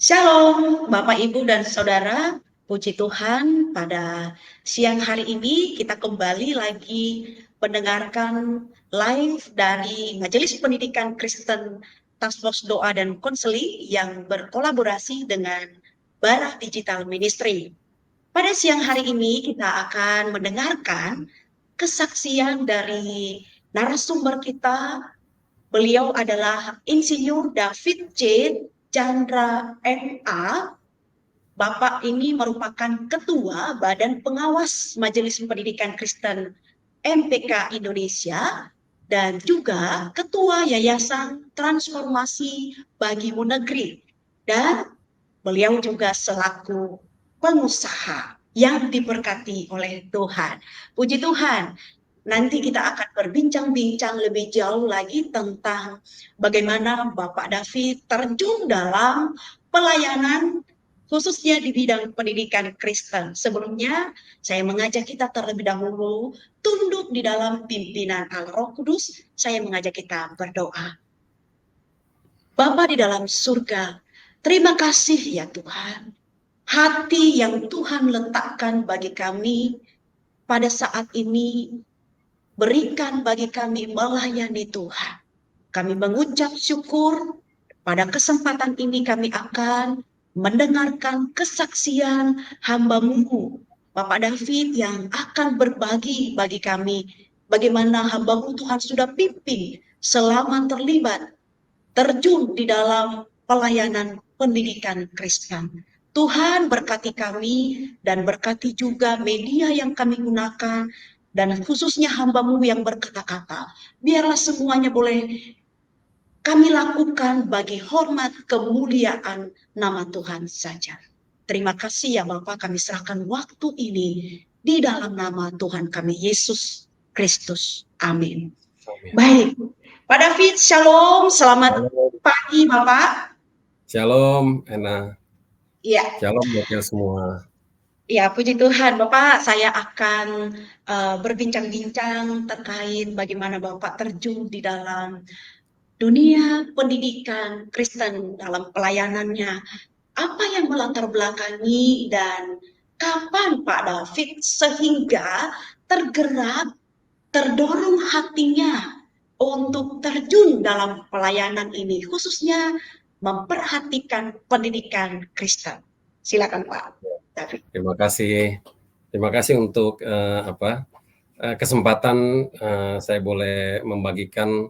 Shalom, Bapak, Ibu, dan Saudara. Puji Tuhan, pada siang hari ini kita kembali lagi mendengarkan live dari Majelis Pendidikan Kristen Task Force Doa dan Konseling yang berkolaborasi dengan Barah Digital Ministry. Pada siang hari ini kita akan mendengarkan kesaksian dari narasumber kita. Beliau adalah Insinyur David C. Chandra MA. Bapak ini merupakan Ketua Badan Pengawas Majelis Pendidikan Kristen MPK Indonesia dan juga Ketua Yayasan Transformasi Bagimu Negeri. Dan beliau juga selaku pengusaha yang diberkati oleh Tuhan. Puji Tuhan. Nanti kita akan berbincang-bincang lebih jauh lagi tentang bagaimana Bapak David terjun dalam pelayanan khususnya di bidang pendidikan Kristen. Sebelumnya, saya mengajak kita terlebih dahulu tunduk di dalam pimpinan Allah Roh Kudus. Saya mengajak kita berdoa. Bapa di dalam surga, terima kasih ya Tuhan. Hati yang Tuhan letakkan bagi kami pada saat ini berikan bagi kami melayani Tuhan. Kami mengucap syukur pada kesempatan ini kami akan mendengarkan kesaksian hamba-Mu, Bapak David, yang akan berbagi bagi kami bagaimana hamba-Mu Tuhan sudah pimpin selama terlibat, terjun di dalam pelayanan pendidikan Kristen. Tuhan berkati kami dan berkati juga media yang kami gunakan dan khususnya hamba-Mu yang berkata-kata. Biarlah semuanya boleh kami lakukan bagi hormat kemuliaan nama Tuhan saja. Terima kasih ya Bapak, kami serahkan waktu ini di dalam nama Tuhan kami Yesus Kristus. Amin. Baik, Pak David, shalom, selamat pagi Bapak. Shalom, Ena. Iya. Shalom buat kita semua. Ya, puji Tuhan, Bapak. Saya akan berbincang-bincang terkait bagaimana Bapak terjun di dalam dunia pendidikan Kristen dalam pelayanannya. Apa yang melatar belakangi dan kapan Pak David sehingga tergerak, terdorong hatinya untuk terjun dalam pelayanan ini, khususnya memperhatikan pendidikan Kristen. Silakan Pak David. Terima kasih untuk kesempatan saya boleh membagikan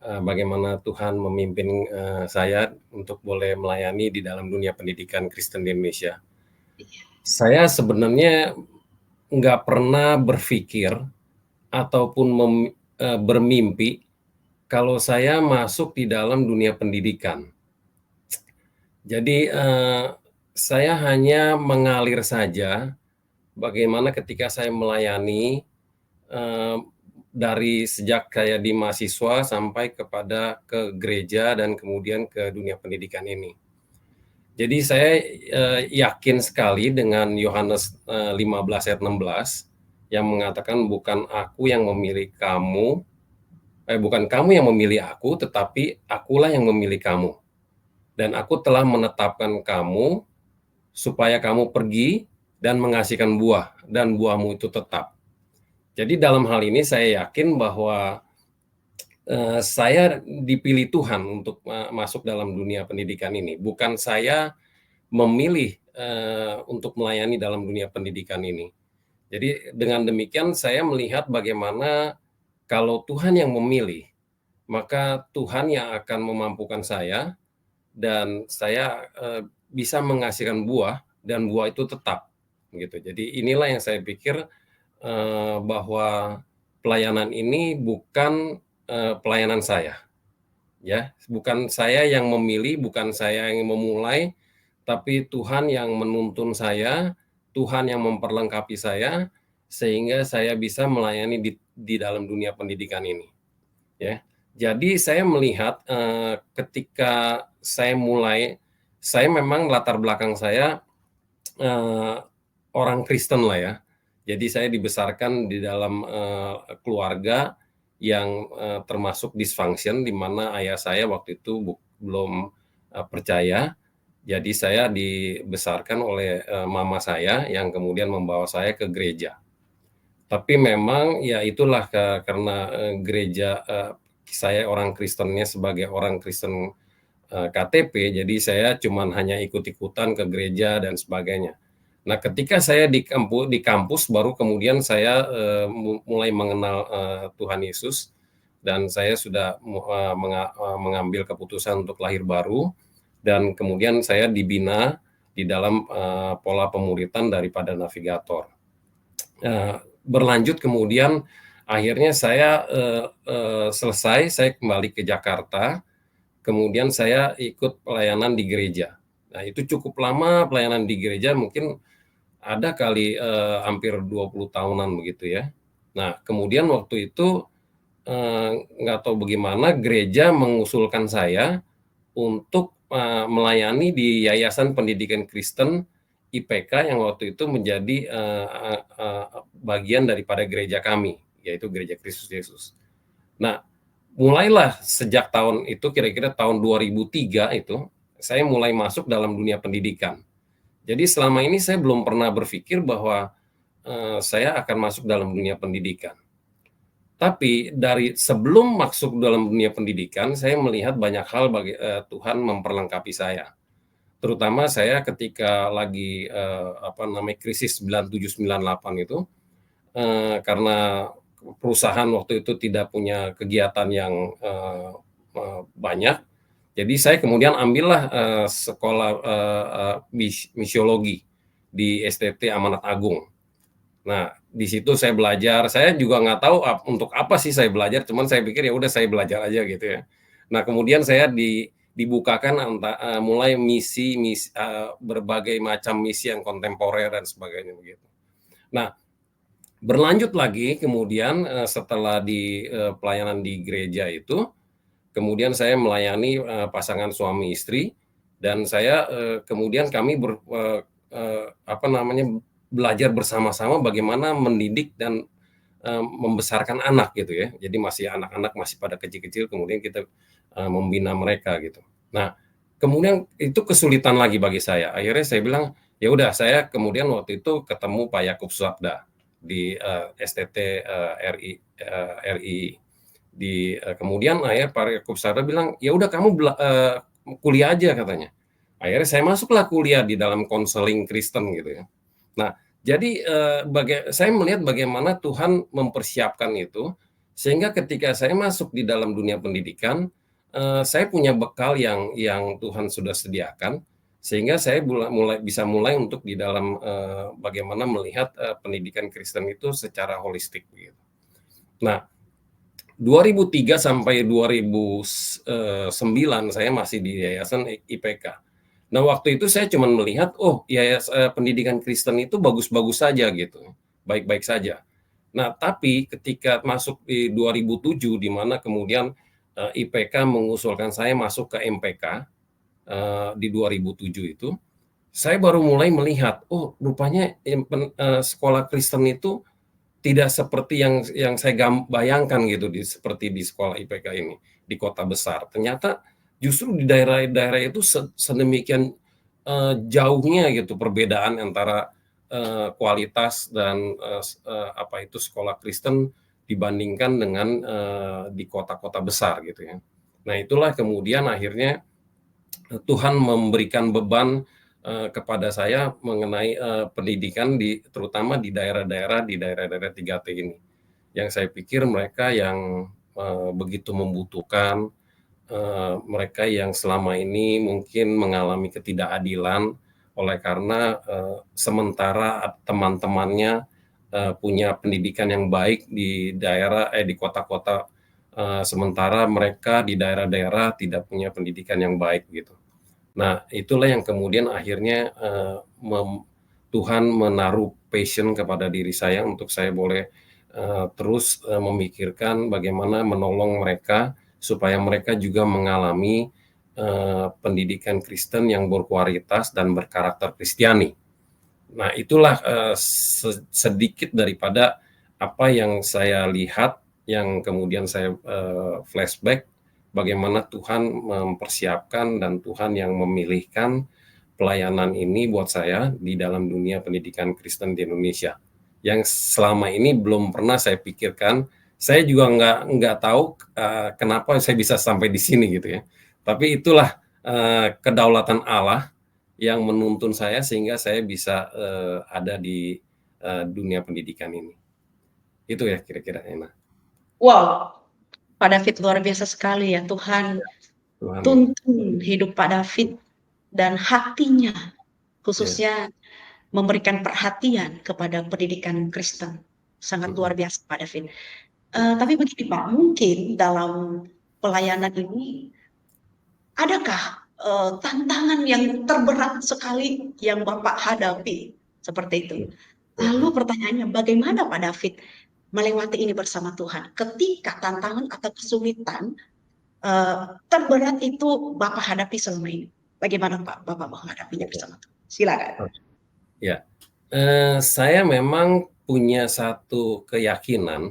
bagaimana Tuhan memimpin saya untuk boleh melayani di dalam dunia pendidikan Kristen di Indonesia. Saya sebenarnya nggak pernah berpikir ataupun bermimpi kalau saya masuk di dalam dunia pendidikan. Jadi saya hanya mengalir saja bagaimana ketika saya melayani dari sejak saya di mahasiswa sampai kepada ke gereja dan kemudian ke dunia pendidikan ini. Jadi saya yakin sekali dengan Yohanes 15 ayat 16 yang mengatakan bukan aku yang memilih kamu, bukan kamu yang memilih aku, tetapi akulah yang memilih kamu. Dan aku telah menetapkan kamu supaya kamu pergi dan menghasilkan buah, dan buahmu itu tetap. Jadi dalam hal ini saya yakin bahwa saya dipilih Tuhan untuk masuk dalam dunia pendidikan ini. Bukan saya memilih untuk melayani dalam dunia pendidikan ini. Jadi dengan demikian saya melihat bagaimana kalau Tuhan yang memilih, maka Tuhan yang akan memampukan saya, dan saya bisa menghasilkan buah, dan buah itu tetap. Gitu. Jadi inilah yang saya pikir bahwa pelayanan ini bukan pelayanan saya, ya, bukan saya yang memilih, bukan saya yang memulai, tapi Tuhan yang menuntun saya, Tuhan yang memperlengkapi saya, sehingga saya bisa melayani di dalam dunia pendidikan ini. Ya, jadi saya melihat ketika saya mulai, saya memang latar belakang saya orang Kristen lah ya. Jadi saya dibesarkan di dalam keluarga yang termasuk dysfunction, di mana ayah saya waktu itu belum percaya. Jadi saya dibesarkan oleh mama saya yang kemudian membawa saya ke gereja. Tapi memang ya itulah karena gereja, saya orang Kristennya sebagai orang Kristen KTP, jadi saya cuman hanya ikut-ikutan ke gereja dan sebagainya. Nah, ketika saya di kampus baru kemudian saya mulai mengenal Tuhan Yesus, dan saya sudah mengambil keputusan untuk lahir baru, dan kemudian saya dibina di dalam pola pemuritan daripada navigator. Berlanjut kemudian akhirnya saya selesai, saya kembali ke Jakarta, kemudian saya ikut pelayanan di gereja. Nah, itu cukup lama pelayanan di gereja, mungkin ada kali hampir 20 tahunan begitu ya. Nah, kemudian waktu itu nggak tahu bagaimana gereja mengusulkan saya untuk melayani di Yayasan Pendidikan Kristen IPK yang waktu itu menjadi bagian daripada gereja kami, yaitu Gereja Kristus Yesus. Nah, mulailah sejak tahun itu, kira-kira tahun 2003 itu, saya mulai masuk dalam dunia pendidikan. Jadi selama ini saya belum pernah berpikir bahwa saya akan masuk dalam dunia pendidikan. Tapi dari sebelum masuk dalam dunia pendidikan, saya melihat banyak hal bagi Tuhan memperlengkapi saya. Terutama saya ketika lagi krisis 97-98 itu, karena perusahaan waktu itu tidak punya kegiatan yang banyak, jadi saya kemudian ambillah sekolah misiologi di STT Amanat Agung. Nah, di situ saya belajar. Saya juga nggak tahu untuk apa sih saya belajar, cuman saya pikir ya udah saya belajar aja gitu ya. Nah, kemudian saya dibukakan mulai misi berbagai macam misi yang kontemporer dan sebagainya begitu. Nah, berlanjut lagi kemudian setelah di pelayanan di gereja itu, kemudian saya melayani pasangan suami istri, dan saya kemudian kami belajar bersama-sama bagaimana mendidik dan membesarkan anak gitu ya. Jadi masih anak-anak masih pada kecil-kecil, kemudian kita membina mereka gitu. Nah, kemudian itu kesulitan lagi bagi saya. Akhirnya saya bilang, ya udah, saya kemudian waktu itu ketemu Pak Yakub Suabda di STT RI. Kemudian Pak Yakub Suabda bilang, ya udah kamu kuliah aja katanya. Akhirnya saya masuklah kuliah di dalam konseling Kristen gitu ya. Nah, jadi saya melihat bagaimana Tuhan mempersiapkan itu, sehingga ketika saya masuk di dalam dunia pendidikan, saya punya bekal yang Tuhan sudah sediakan, sehingga saya bisa mulai untuk di dalam bagaimana melihat pendidikan Kristen itu secara holistik gitu. Nah, 2003 sampai 2009 saya masih di Yayasan IPK. Nah, waktu itu saya cuma melihat, pendidikan Kristen itu bagus-bagus saja gitu, baik-baik saja. Nah, tapi ketika masuk di 2007, di mana kemudian IPK mengusulkan saya masuk ke MPK di 2007 itu, saya baru mulai melihat, rupanya sekolah Kristen itu tidak seperti yang saya bayangkan gitu, seperti di sekolah IPK ini, di kota besar. Ternyata justru di daerah-daerah itu sedemikian jauhnya gitu perbedaan antara kualitas dan sekolah Kristen dibandingkan dengan di kota-kota besar gitu ya. Nah, itulah kemudian akhirnya Tuhan memberikan beban kepada saya mengenai pendidikan terutama di daerah-daerah 3T ini. Yang saya pikir mereka yang begitu membutuhkan, mereka yang selama ini mungkin mengalami ketidakadilan oleh karena sementara teman-temannya punya pendidikan yang baik di di kota-kota, sementara mereka di daerah-daerah tidak punya pendidikan yang baik gitu. Nah, itulah yang kemudian akhirnya Tuhan menaruh passion kepada diri saya untuk saya boleh terus memikirkan bagaimana menolong mereka supaya mereka juga mengalami pendidikan Kristen yang berkualitas dan berkarakter Kristiani. Nah, itulah sedikit daripada apa yang saya lihat, yang kemudian saya flashback bagaimana Tuhan mempersiapkan dan Tuhan yang memilihkan pelayanan ini buat saya di dalam dunia pendidikan Kristen di Indonesia. Yang selama ini belum pernah saya pikirkan, saya juga nggak tahu kenapa saya bisa sampai di sini gitu ya. Tapi itulah kedaulatan Allah yang menuntun saya sehingga saya bisa ada di dunia pendidikan ini. Itu ya kira-kira, Ena. Wow, Pak David luar biasa sekali ya. Tuhan Tuhan ya. tuntun hidup Pak David dan hatinya Ya. khususnya memberikan perhatian kepada pendidikan Kristen. Sangat luar biasa Pak David. Tapi begini Pak, mungkin dalam pelayanan ini adakah tantangan yang terberat sekali yang Bapak hadapi seperti itu? Lalu pertanyaannya, bagaimana Pak David melewati ini bersama Tuhan? Ketika tantangan atau kesulitan terberat itu Bapak hadapi selama ini, bagaimana Pak Bapak menghadapinya bersama Tuhan? Silakan. Ya, saya memang punya satu keyakinan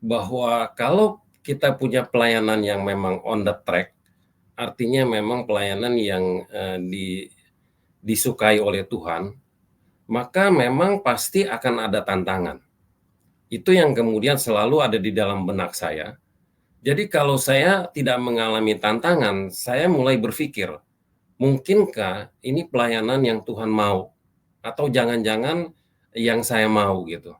bahwa kalau kita punya pelayanan yang memang on the track, artinya memang pelayanan yang disukai oleh Tuhan, maka memang pasti akan ada tantangan. Itu yang kemudian selalu ada di dalam benak saya. Jadi kalau saya tidak mengalami tantangan, saya mulai berpikir, mungkinkah ini pelayanan yang Tuhan mau? Atau jangan-jangan yang saya mau gitu.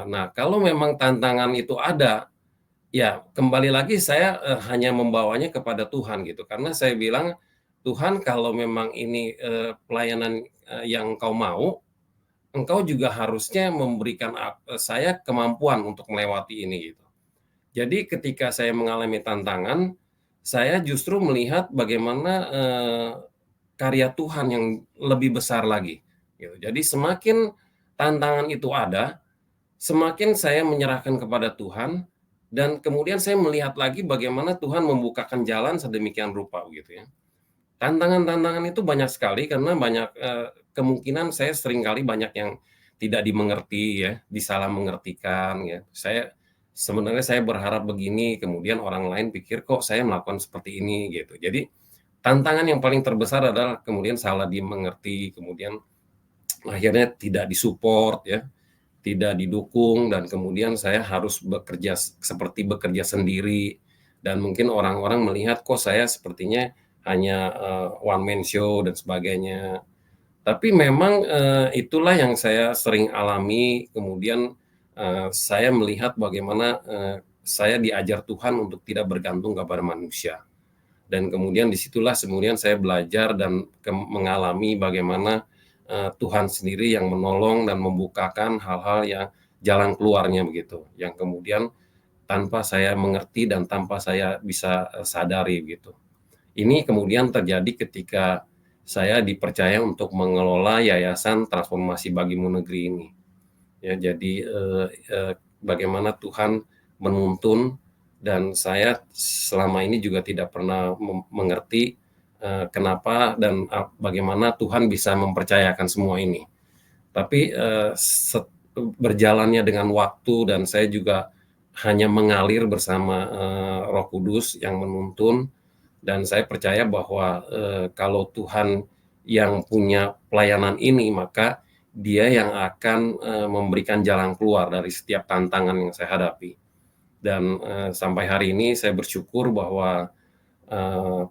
Nah, kalau memang tantangan itu ada, ya kembali lagi saya hanya membawanya kepada Tuhan gitu. Karena saya bilang, Tuhan kalau memang ini pelayanan yang Engkau mau, Engkau juga harusnya memberikan saya kemampuan untuk melewati ini gitu. Jadi ketika saya mengalami tantangan, saya justru melihat bagaimana karya Tuhan yang lebih besar lagi. Gitu. Jadi semakin tantangan itu ada, semakin saya menyerahkan kepada Tuhan, dan kemudian saya melihat lagi bagaimana Tuhan membukakan jalan sedemikian rupa gitu ya. Tantangan-tantangan itu banyak sekali karena banyak kemungkinan saya seringkali banyak yang tidak dimengerti ya, disalah mengertikan ya. Sebenarnya saya berharap begini, kemudian orang lain pikir kok saya melakukan seperti ini gitu. Jadi tantangan yang paling terbesar adalah kemudian salah dimengerti, kemudian akhirnya tidak disupport ya, tidak didukung, dan kemudian saya harus bekerja seperti bekerja sendiri, dan mungkin orang-orang melihat kok saya sepertinya hanya one man show dan sebagainya. Tapi memang itulah yang saya sering alami. Kemudian saya melihat bagaimana saya diajar Tuhan untuk tidak bergantung kepada manusia. Dan kemudian disitulah kemudian saya belajar dan mengalami bagaimana Tuhan sendiri yang menolong dan membukakan hal-hal yang jalan keluarnya begitu. Yang kemudian tanpa saya mengerti dan tanpa saya bisa sadari begitu. Ini kemudian terjadi ketika saya dipercaya untuk mengelola Yayasan Transformasi Bagimu Negeri ini. Ya, jadi bagaimana Tuhan menuntun, dan saya selama ini juga tidak pernah mengerti kenapa dan bagaimana Tuhan bisa mempercayakan semua ini. Tapi berjalannya dengan waktu, dan saya juga hanya mengalir bersama Roh Kudus yang menuntun, dan saya percaya bahwa kalau Tuhan yang punya pelayanan ini, maka Dia yang akan memberikan jalan keluar dari setiap tantangan yang saya hadapi. Dan sampai hari ini saya bersyukur bahwa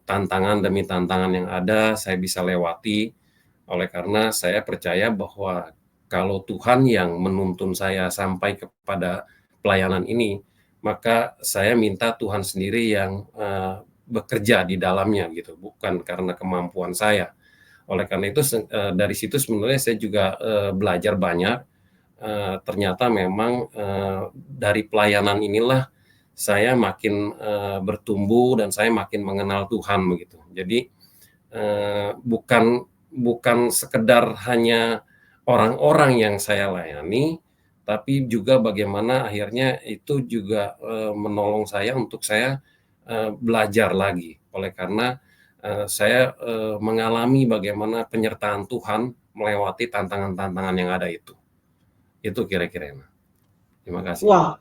tantangan demi tantangan yang ada saya bisa lewati, oleh karena saya percaya bahwa kalau Tuhan yang menuntun saya sampai kepada pelayanan ini, maka saya minta Tuhan sendiri yang bekerja di dalamnya gitu, bukan karena kemampuan saya. Oleh karena itu dari situ sebenarnya saya juga belajar banyak. Ternyata memang dari pelayanan inilah saya makin bertumbuh dan saya makin mengenal Tuhan begitu. Jadi bukan sekedar hanya orang-orang yang saya layani, tapi juga bagaimana akhirnya itu juga menolong saya untuk saya belajar lagi. Oleh karena saya mengalami bagaimana penyertaan Tuhan melewati tantangan-tantangan yang ada itu. Itu kira-kira. Terima kasih. Wow,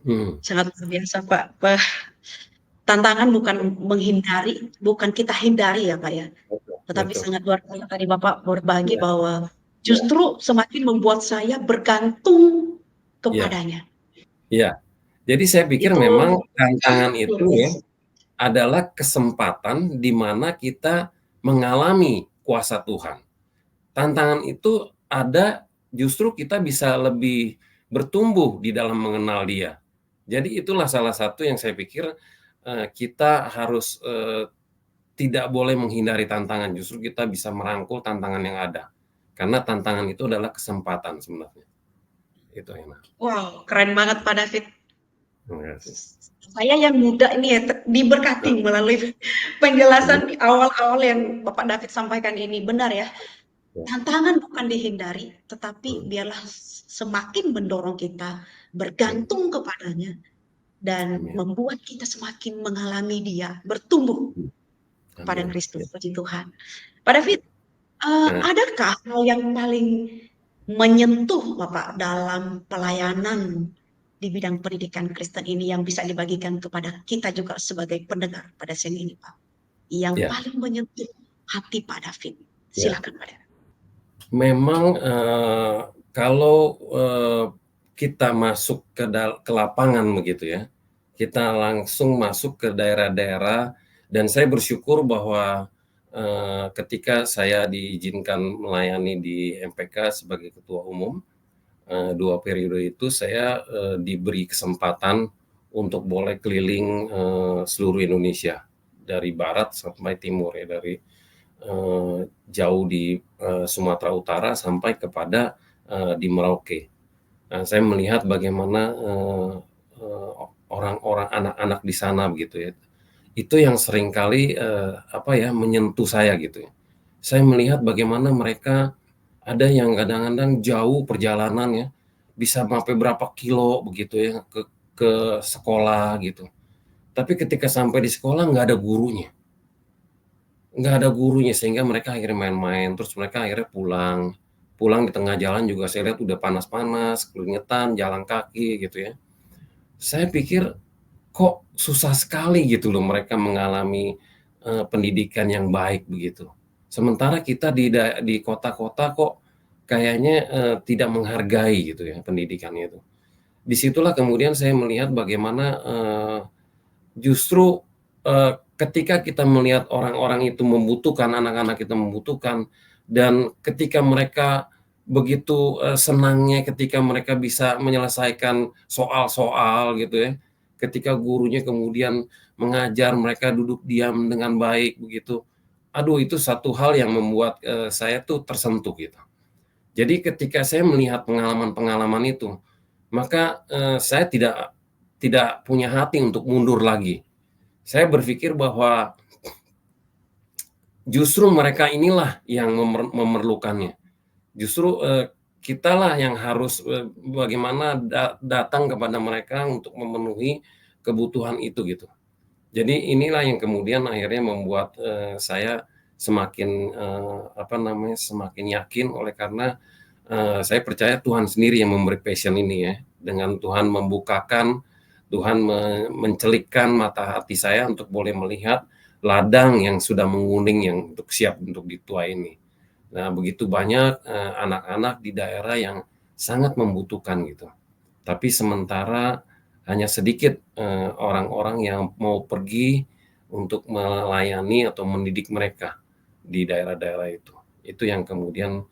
Hmm. sangat luar biasa Pak. Tantangan bukan kita hindari ya Pak ya, Betul, tetapi betul. sangat luar biasa tadi Bapak berbagi Iya, bahwa justru semakin membuat saya bergantung iya, kepadanya. iya. Jadi saya pikir Itu memang tantangan luar itu ya biasa. adalah kesempatan di mana kita mengalami kuasa Tuhan. Tantangan itu ada, justru kita bisa lebih bertumbuh di dalam mengenal Dia. Jadi itulah salah satu yang saya pikir kita harus tidak boleh menghindari tantangan, justru kita bisa merangkul tantangan yang ada. Karena tantangan itu adalah kesempatan sebenarnya. Itu enak. Wow, keren banget Pak David. Terima kasih. Saya yang muda ini ya diberkati melalui penjelasan Amin. awal-awal yang Bapak David sampaikan ini. Benar ya, Ya. tantangan bukan dihindari, tetapi Hmm. biarlah semakin mendorong kita Hmm. bergantung kepadanya dan Amin. membuat kita semakin mengalami Dia, bertumbuh Hmm. pada Amin. Kristus. Ya. Puji Tuhan. Pak David, Nah, adakah hal yang paling menyentuh Bapak dalam pelayanan di bidang pendidikan Kristen ini yang bisa dibagikan kepada kita juga sebagai pendengar pada siang ini, Pak? Yang ya, paling menyentuh hati Pak David. ya. Silakan, Pak David. Memang kalau kita masuk ke lapangan begitu ya, kita langsung masuk ke daerah-daerah, dan saya bersyukur bahwa ketika saya diizinkan melayani di MPK sebagai ketua umum 2 periode itu, saya diberi kesempatan untuk boleh keliling seluruh Indonesia dari barat sampai timur ya, dari jauh di Sumatera Utara sampai kepada di Merauke. Nah, saya melihat bagaimana orang-orang, anak-anak di sana begitu ya. Itu yang seringkali menyentuh saya gitu ya. Saya melihat bagaimana mereka ada yang kadang-kadang jauh perjalanannya, bisa sampai berapa kilo begitu ya ke sekolah gitu. Tapi ketika sampai di sekolah nggak ada gurunya, sehingga mereka akhirnya main-main, terus mereka akhirnya pulang di tengah jalan juga saya lihat udah panas-panas, keringetan, jalan kaki gitu ya. Saya pikir kok susah sekali gitu loh mereka mengalami pendidikan yang baik begitu. Sementara kita di kota-kota kok kayaknya tidak menghargai gitu ya pendidikannya itu. Disitulah kemudian saya melihat bagaimana justru ketika kita melihat orang-orang itu membutuhkan, anak-anak kita membutuhkan, dan ketika mereka begitu senangnya ketika mereka bisa menyelesaikan soal-soal gitu ya, ketika gurunya kemudian mengajar mereka duduk diam dengan baik begitu, aduh itu satu hal yang membuat saya tuh tersentuh gitu. Jadi ketika saya melihat pengalaman-pengalaman itu, maka saya tidak punya hati untuk mundur lagi. Saya berpikir bahwa justru mereka inilah yang memerlukannya. Justru kitalah yang harus bagaimana datang kepada mereka untuk memenuhi kebutuhan itu gitu. Jadi inilah yang kemudian akhirnya membuat saya semakin semakin yakin, oleh karena saya percaya Tuhan sendiri yang memberi passion ini ya. Dengan Tuhan membukakan, Tuhan mencelikkan mata hati saya untuk boleh melihat ladang yang sudah menguning, yang untuk siap untuk dituai ini. Nah, begitu banyak anak-anak di daerah yang sangat membutuhkan gitu. Tapi sementara hanya sedikit orang-orang yang mau pergi untuk melayani atau mendidik mereka di daerah-daerah itu. Itu yang kemudian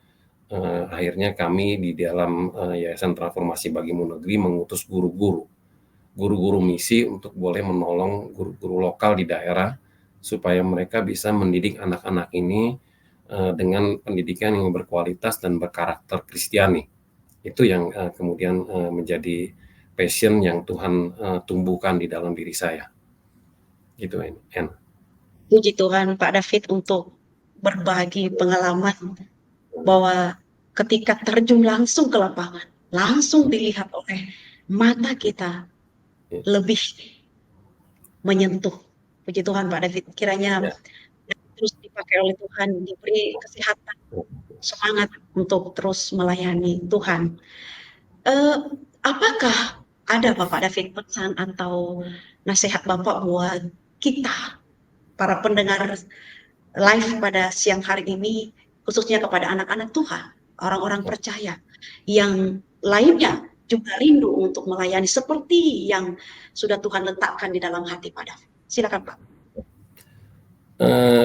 akhirnya kami di dalam Yayasan Transformasi Bagimu Negeri mengutus guru-guru misi untuk boleh menolong guru-guru lokal di daerah supaya mereka bisa mendidik anak-anak ini dengan pendidikan yang berkualitas dan berkarakter Kristiani. Itu yang kemudian menjadi passion yang Tuhan tumbuhkan di dalam diri saya. Gitu, En. Puji Tuhan Pak David untuk berbagi pengalaman bahwa ketika terjun langsung ke lapangan, langsung dilihat oleh mata kita, Ya, lebih menyentuh. Puji Tuhan Pak David, kiranya ya, terus dipakai oleh Tuhan, diberi kesehatan, semangat untuk terus melayani Tuhan. Apakah ada Bapak David pesan atau nasihat Bapak buat kita, para pendengar live pada siang hari ini, khususnya kepada anak-anak Tuhan, orang-orang percaya yang lainnya juga rindu untuk melayani seperti yang sudah Tuhan letakkan di dalam hati Pak David. Silakan Pak.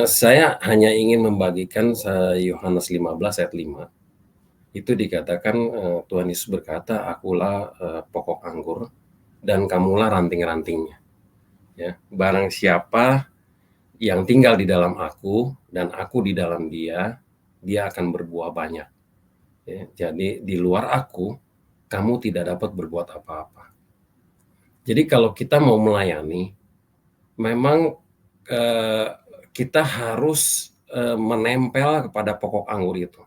Saya hanya ingin membagikan Yohanes 15 ayat 5. Itu dikatakan Tuhan Yesus berkata, "Akulah pokok anggur dan kamulah ranting-rantingnya." Ya, barang siapa yang tinggal di dalam aku dan aku di dalam dia, dia akan berbuah banyak. Ya, jadi di luar aku, kamu tidak dapat berbuat apa-apa. Jadi kalau kita mau melayani, memang kita harus menempel kepada pokok anggur itu.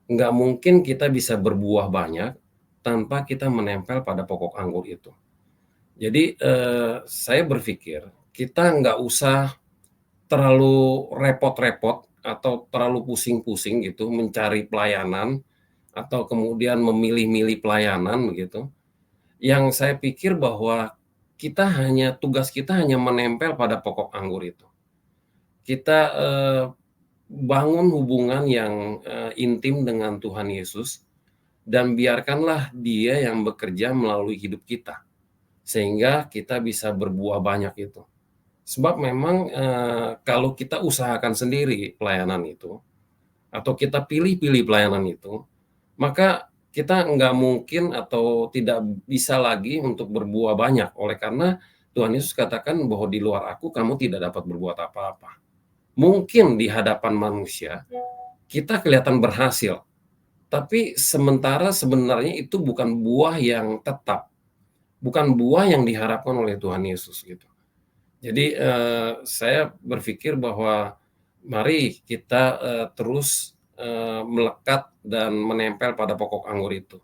Nggak mungkin kita bisa berbuah banyak tanpa kita menempel pada pokok anggur itu. Jadi saya berpikir kita nggak usah terlalu repot-repot atau terlalu pusing-pusing gitu mencari pelayanan atau kemudian memilih-milih pelayanan begitu. Yang saya pikir bahwa tugas kita hanya menempel pada pokok anggur itu. Kita bangun hubungan yang intim dengan Tuhan Yesus dan biarkanlah Dia yang bekerja melalui hidup kita sehingga kita bisa berbuah banyak itu. Sebab memang kalau kita usahakan sendiri pelayanan itu atau kita pilih-pilih pelayanan itu, maka kita nggak mungkin atau tidak bisa lagi untuk berbuah banyak. Oleh karena Tuhan Yesus katakan bahwa di luar aku kamu tidak dapat berbuat apa-apa. Mungkin di hadapan manusia kita kelihatan berhasil, tapi sebenarnya itu bukan buah yang tetap, bukan buah yang diharapkan oleh Tuhan Yesus gitu. Jadi saya berpikir bahwa mari kita terus melekat dan menempel pada pokok anggur itu.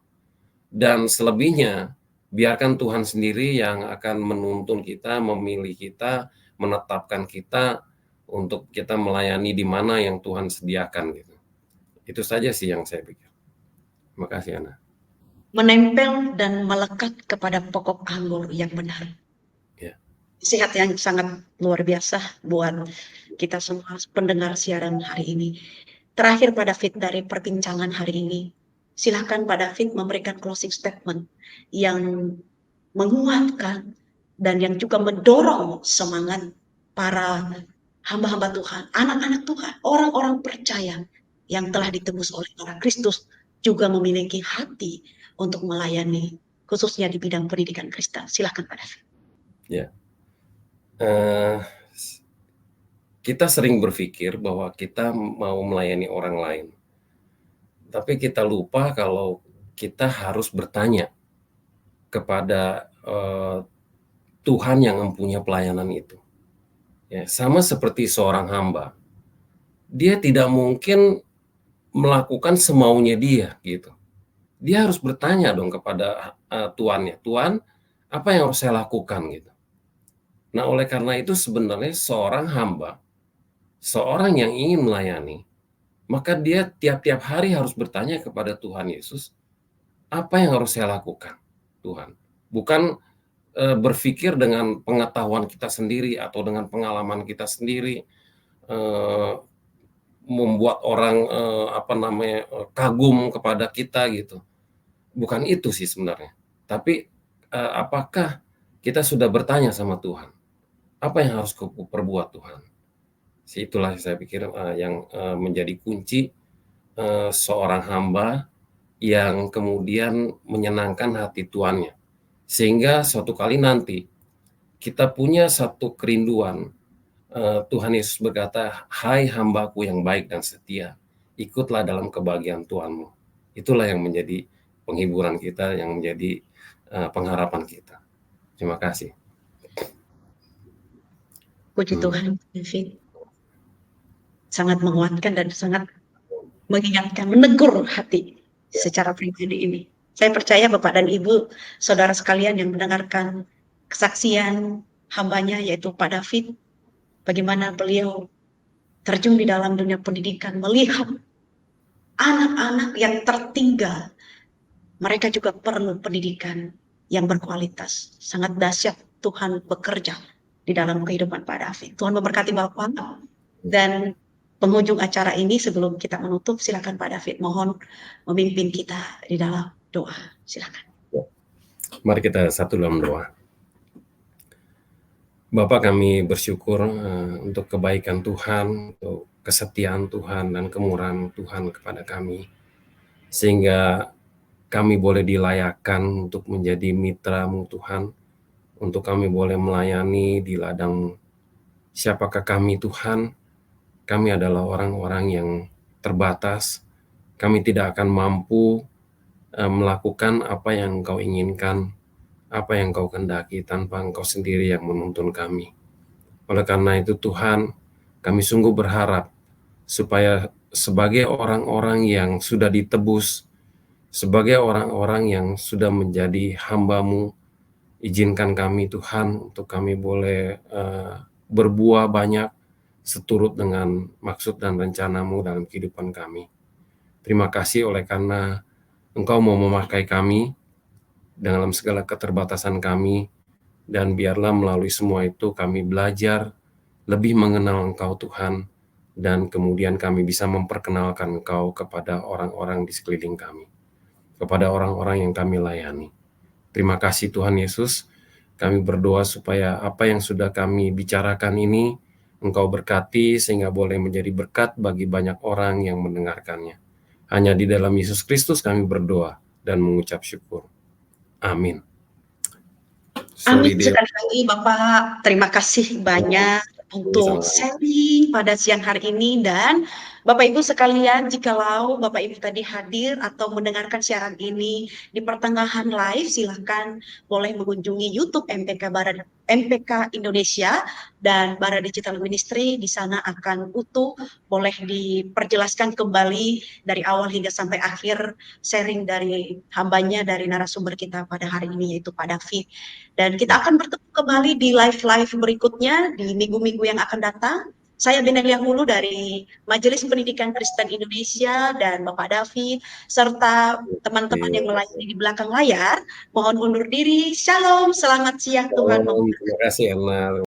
Dan selebihnya biarkan Tuhan sendiri yang akan menuntun kita, memilih kita, menetapkan kita untuk kita melayani di mana yang Tuhan sediakan gitu. Itu saja sih yang saya pikir. Terima kasih Ana. Menempel dan melekat kepada pokok anggur yang benar. Ya. Nasihat yang sangat luar biasa buat kita semua pendengar siaran hari ini. Terakhir Pak David dari perbincangan hari ini, silakan Pak David memberikan closing statement yang menguatkan dan yang juga mendorong semangat para hamba-hamba Tuhan, anak-anak Tuhan, orang-orang percaya yang telah ditebus oleh darah Kristus juga memiliki hati untuk melayani, khususnya di bidang pendidikan Kristen. Silakan Pak David. Ya. Kita sering berpikir bahwa kita mau melayani orang lain. Tapi kita lupa kalau kita harus bertanya kepada Tuhan yang mempunyai pelayanan itu. Ya, sama seperti seorang hamba. Dia tidak mungkin melakukan semaunya dia gitu. Dia harus bertanya dong kepada tuannya, "Tuan, apa yang harus saya lakukan?" gitu. Nah, oleh karena itu sebenarnya seorang hamba, seorang yang ingin melayani, maka dia tiap-tiap hari harus bertanya kepada Tuhan Yesus, "Apa yang harus saya lakukan, Tuhan?" Bukan berpikir dengan pengetahuan kita sendiri atau dengan pengalaman kita sendiri, membuat orang kagum kepada kita gitu. Bukan itu sih sebenarnya. Tapi apakah kita sudah bertanya sama Tuhan, apa yang harus ku perbuat Tuhan? Itulah saya pikir yang menjadi kunci seorang hamba yang kemudian menyenangkan hati tuannya. Sehingga suatu kali nanti kita punya satu kerinduan. Tuhan Yesus berkata, "Hai hambaku yang baik dan setia, ikutlah dalam kebahagiaan Tuhanmu." Itulah yang menjadi penghiburan kita, yang menjadi pengharapan kita. Terima kasih. Puji Tuhan, David. Sangat menguatkan dan sangat mengingatkan, menegur hati secara pribadi ini. Saya percaya Bapak dan Ibu, saudara sekalian yang mendengarkan kesaksian hambanya yaitu Pak David, bagaimana beliau terjun di dalam dunia pendidikan, melihat anak-anak yang tertinggal. Mereka juga perlu pendidikan yang berkualitas. Sangat dahsyat Tuhan bekerja di dalam kehidupan Pak David. Tuhan memberkati Bapak dan penghujung acara ini. Sebelum kita menutup, silakan Pak David, mohon memimpin kita di dalam doa. Silakan. Mari kita satu dalam doa. Bapak, kami bersyukur untuk kebaikan Tuhan, untuk kesetiaan Tuhan dan kemurahan Tuhan kepada kami, sehingga kami boleh dilayakkan untuk menjadi mitra-Mu Tuhan, untuk kami boleh melayani di ladang. Siapakah kami Tuhan? Kami adalah orang-orang yang terbatas. Kami tidak akan mampu melakukan apa yang Engkau inginkan, apa yang Engkau kehendaki tanpa Engkau sendiri yang menuntun kami. Oleh karena itu Tuhan, kami sungguh berharap supaya sebagai orang-orang yang sudah ditebus, sebagai orang-orang yang sudah menjadi hamba-Mu, izinkan kami Tuhan untuk kami boleh berbuah banyak seturut dengan maksud dan rencana-Mu dalam kehidupan kami. Terima kasih oleh karena Engkau mau memakai kami dalam segala keterbatasan kami, dan biarlah melalui semua itu kami belajar lebih mengenal Engkau Tuhan, dan kemudian kami bisa memperkenalkan Engkau kepada orang-orang di sekeliling kami, kepada orang-orang yang kami layani. Terima kasih Tuhan Yesus, kami berdoa supaya apa yang sudah kami bicarakan ini Engkau berkati sehingga boleh menjadi berkat bagi banyak orang yang mendengarkannya. Hanya di dalam Yesus Kristus kami berdoa dan mengucap syukur. Amin. Amin. Sekali lagi Bapak, terima kasih banyak untuk Sama-sama. sharing pada siang hari ini. Dan Bapak Ibu sekalian, jikalau Bapak Ibu tadi hadir atau mendengarkan siaran ini di pertengahan live, silahkan boleh mengunjungi YouTube MPK Indonesia dan Bara Digital Ministry. Di sana akan utuh, boleh diperjelaskan kembali dari awal hingga sampai akhir sharing dari hambanya, dari narasumber kita pada hari ini, yaitu Pak David. Dan kita akan bertemu kembali di live-live berikutnya di minggu-minggu yang akan datang. Saya Benelia Hulu dari Majelis Pendidikan Kristen Indonesia dan Bapak David, serta teman-teman yang melayani di belakang layar, mohon undur diri. Shalom, selamat siang, Tuhan memberkati. Terima kasih, Anna.